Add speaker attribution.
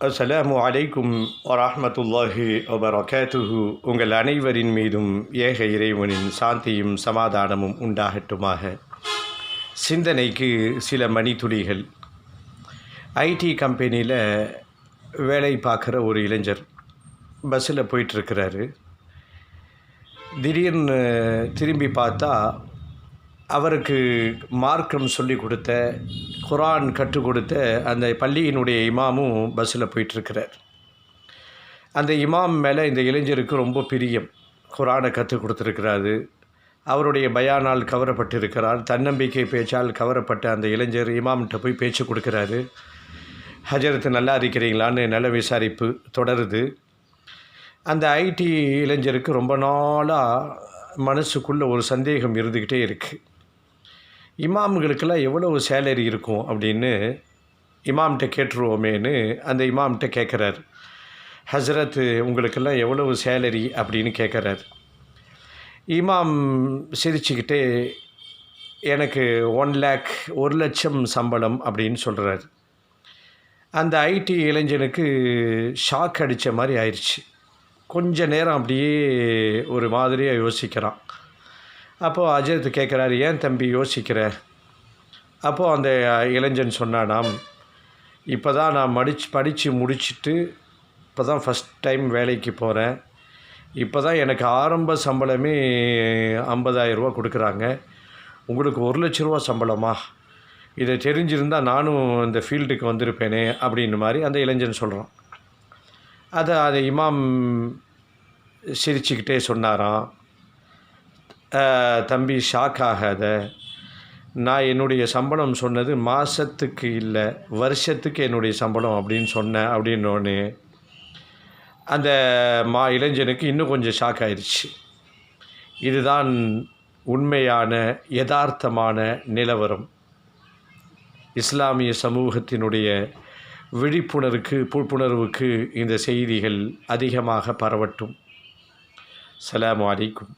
Speaker 1: அஸ்ஸலாமு அலைக்கும் வரஹ்மத்துல்லாஹி வபரகாத்துஹு. உங்கள் அனைவரின் மீதும் ஏக இறைவனின் சாந்தியும் சமாதானமும் உண்டாகட்டுமாக. சிந்தனைக்கு சில மணித்துளிகள். ஐடி கம்பெனியில் வேலை பார்க்குற ஒரு இளைஞர் பஸ்ஸில் போயிட்டுருக்கிறாரு. திடீர்னு திரும்பி பார்த்தா அவருக்கு மார்க்கம் சொல்லி கொடுத்த, குரான் கற்றுக் கொடுத்த அந்த பள்ளியினுடைய இமாமும் பஸ்ஸில் போயிட்டுருக்கிறார். அந்த இமாம் மேலே இந்த இளைஞருக்கு ரொம்ப பிரியம். குரானை கற்றுக் கொடுத்துருக்கிறாரு. அவருடைய பயானால் கவரப்பட்டிருக்கிறார். தன்னம்பிக்கை பேச்சால் கவரப்பட்ட அந்த இளைஞர் இமாம்கிட்ட போய் பேச்சு கொடுக்குறாரு. ஹஜரத்து நல்லா இருக்கிறீங்களான்னு நல்ல விசாரிப்பு தொடருது. அந்த ஐடி இளைஞருக்கு ரொம்ப நாளாக மனசுக்குள்ளே ஒரு சந்தேகம் இருந்துக்கிட்டே இருக்குது. இமாம்களுக்கெல்லாம் எவ்வளவு சேலரி இருக்கும் அப்படின்னு இமாம்கிட்ட கேட்டுருவோமேன்னு அந்த இமாம்கிட்ட கேட்குறாரு. ஹசரத், உங்களுக்கெல்லாம் எவ்வளவு சேலரி அப்படின்னு கேட்குறாரு. இமாம் சிரிச்சுக்கிட்டே, எனக்கு 1,00,000 சம்பளம் அப்படின்னு சொல்கிறாரு. அந்த ஐடி இளைஞனுக்கு ஷாக் அடித்த மாதிரி ஆயிடுச்சு. கொஞ்ச நேரம் அப்படியே ஒரு மாதிரியாக யோசிக்கிறான். அப்போது அஜரத் கேட்குறாரு, ஏன் தம்பி யோசிக்கிற? அப்போது அந்த இளைஞன் சொன்னானாம், இப்போ தான் நான் படித்து முடிச்சுட்டு இப்போ தான் ஃபஸ்ட் டைம் வேலைக்கு போகிறேன். இப்போ தான் எனக்கு ஆரம்ப சம்பளமே 50,000 ரூபா கொடுக்குறாங்க. உங்களுக்கு 1,00,000 சம்பளமா? இதை தெரிஞ்சிருந்தால் நானும் இந்த ஃபீல்டுக்கு வந்திருப்பேனே அப்படின்னு மாதிரி அந்த இளைஞன் சொல்கிறான். அதை இமாம் சிரிச்சுக்கிட்டே சொன்னாராம், தம்பி ஷாக் ஆகாத, நான் என்னுடைய சம்பளம் சொன்னது மாதத்துக்கு இல்லை, வருஷத்துக்கு என்னுடைய சம்பளம் அப்படின்னு சொன்னேன் அப்படின்னோடனே அந்த இளைஞனுக்கு இன்னும் கொஞ்சம் ஷாக் ஆயிடுச்சு. இதுதான் உண்மையான யதார்த்தமான நிலவரம். இஸ்லாமிய சமூகத்தினுடைய விழிப்புணர்வுக்கு இந்த செய்திகள் அதிகமாக பரவட்டும். அஸ்ஸலாமு அலைக்கும்.